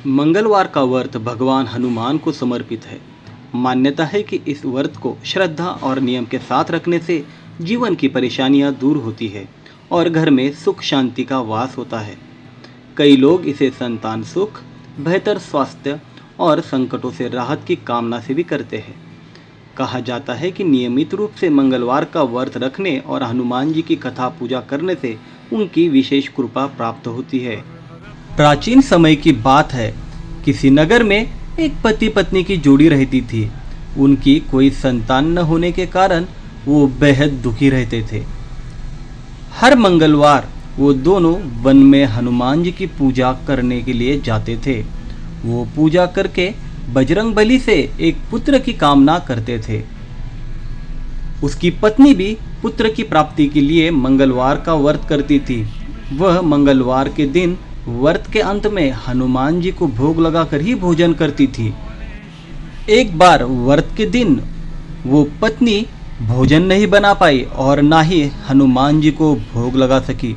मंगलवार का व्रत भगवान हनुमान को समर्पित है। मान्यता है कि इस व्रत को श्रद्धा और नियम के साथ रखने से जीवन की परेशानियां दूर होती है और घर में सुख शांति का वास होता है। कई लोग इसे संतान सुख, बेहतर स्वास्थ्य और संकटों से राहत की कामना से भी करते हैं। कहा जाता है कि नियमित रूप से मंगलवार का व्रत रखने और हनुमान जी की कथा पूजा करने से उनकी विशेष कृपा प्राप्त होती है। प्राचीन समय की बात है, किसी नगर में एक पति पत्नी की जोड़ी रहती थी। उनकी कोई संतान न होने के कारण वो बेहद दुखी रहते थे। हर मंगलवार वो दोनों वन में हनुमान जी की पूजा करने के लिए जाते थे। वो पूजा करके बजरंगबली से एक पुत्र की कामना करते थे। उसकी पत्नी भी पुत्र की प्राप्ति के लिए मंगलवार का व्रत करती थी। वह मंगलवार के दिन व्रत के अंत में हनुमान जी को भोग लगाकर ही भोजन करती थी। एक बार व्रत के दिन वो पत्नी भोजन नहीं बना पाई और ना ही हनुमान जी को भोग लगा सकी।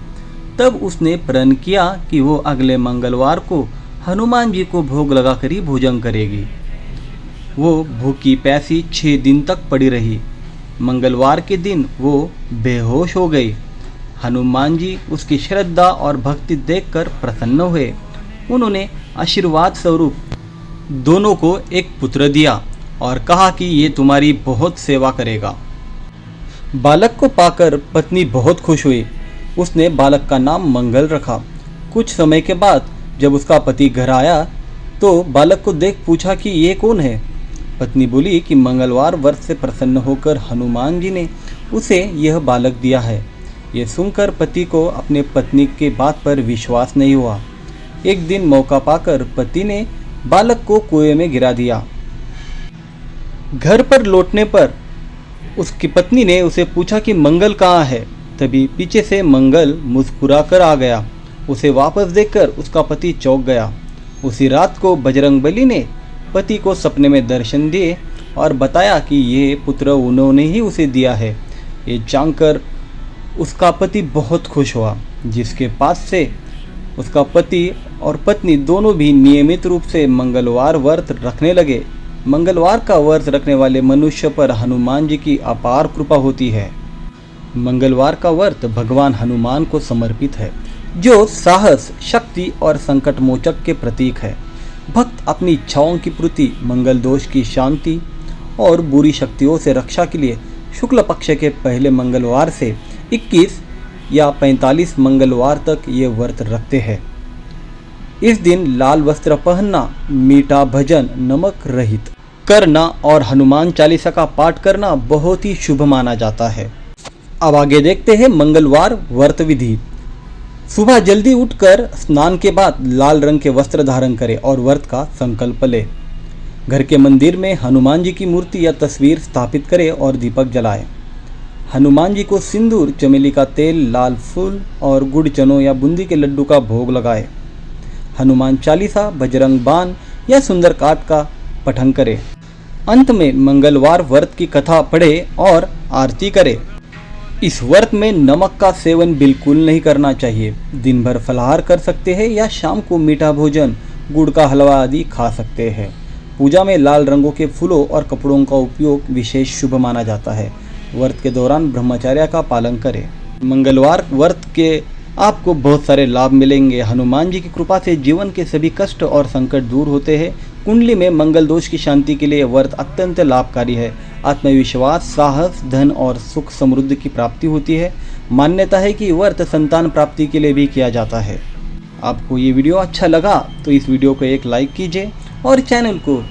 तब उसने प्रण किया कि वो अगले मंगलवार को हनुमान जी को भोग लगाकर ही भोजन करेगी। वो भूखी प्यासी 6 दिन तक पड़ी रही। मंगलवार के दिन वो बेहोश हो गई। हनुमान जी उसकी श्रद्धा और भक्ति देखकर प्रसन्न हुए। उन्होंने आशीर्वाद स्वरूप दोनों को एक पुत्र दिया और कहा कि ये तुम्हारी बहुत सेवा करेगा। बालक को पाकर पत्नी बहुत खुश हुई। उसने बालक का नाम मंगल रखा। कुछ समय के बाद जब उसका पति घर आया तो बालक को देख पूछा कि ये कौन है। पत्नी बोली कि मंगलवार व्रत से प्रसन्न होकर हनुमान जी ने उसे यह बालक दिया है। ये सुनकर पति को अपने पत्नी के बात पर विश्वास नहीं हुआ। एक दिन मौका पाकर पति ने बालक को कुएं में गिरा दिया। घर पर लौटने पर उसकी पत्नी ने उसे पूछा कि मंगल कहाँ है। तभी पीछे से मंगल मुस्कुराकर आ गया। उसे वापस देखकर उसका पति चौंक गया। उसी रात को बजरंगबली ने पति को सपने में दर्शन दिए और बताया कि ये पुत्र उन्होंने ही उसे दिया है। ये जानकर उसका पति बहुत खुश हुआ, जिसके पास से उसका पति और पत्नी दोनों भी नियमित रूप से मंगलवार व्रत रखने लगे। मंगलवार का व्रत रखने वाले मनुष्य पर हनुमान जी की अपार कृपा होती है। मंगलवार का व्रत भगवान हनुमान को समर्पित है, जो साहस, शक्ति और संकट मोचक के प्रतीक है। भक्त अपनी इच्छाओं की पूर्ति, मंगल दोष की शांति और बुरी शक्तियों से रक्षा के लिए शुक्ल पक्ष के पहले मंगलवार से 21 या 45 मंगलवार तक ये व्रत रखते हैं। इस दिन लाल वस्त्र पहनना, मीठा भजन नमक रहित करना और हनुमान चालीसा का पाठ करना बहुत ही शुभ माना जाता है। अब आगे देखते हैं मंगलवार व्रत विधि। सुबह जल्दी उठकर स्नान के बाद लाल रंग के वस्त्र धारण करें और व्रत का संकल्प लें। घर के मंदिर में हनुमान जी की मूर्ति या तस्वीर स्थापित करें और दीपक जलाएं। हनुमान जी को सिंदूर, चमेली का तेल, लाल फूल और गुड़ चनों या बूंदी के लड्डू का भोग लगाएं। हनुमान चालीसा, बजरंग बाण या सुंदरकांड का पठन करें। अंत में मंगलवार व्रत की कथा पढ़ें और आरती करें। इस व्रत में नमक का सेवन बिल्कुल नहीं करना चाहिए। दिन भर फलाहार कर सकते हैं या शाम को मीठा भोजन, गुड़ का हलवा आदि खा सकते हैं। पूजा में लाल रंगों के फूलों और कपड़ों का उपयोग विशेष शुभ माना जाता है। व्रत के दौरान ब्रह्मचर्य का पालन करें। मंगलवार व्रत के आपको बहुत सारे लाभ मिलेंगे। हनुमान जी की कृपा से जीवन के सभी कष्ट और संकट दूर होते हैं। कुंडली में मंगल दोष की शांति के लिए व्रत अत्यंत लाभकारी है। आत्मविश्वास, साहस, धन और सुख समृद्धि की प्राप्ति होती है। मान्यता है कि व्रत संतान प्राप्ति के लिए भी किया जाता है। आपको ये वीडियो अच्छा लगा तो इस वीडियो को एक लाइक कीजिए और चैनल को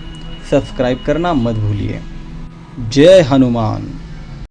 सब्सक्राइब करना मत भूलिए। जय हनुमान।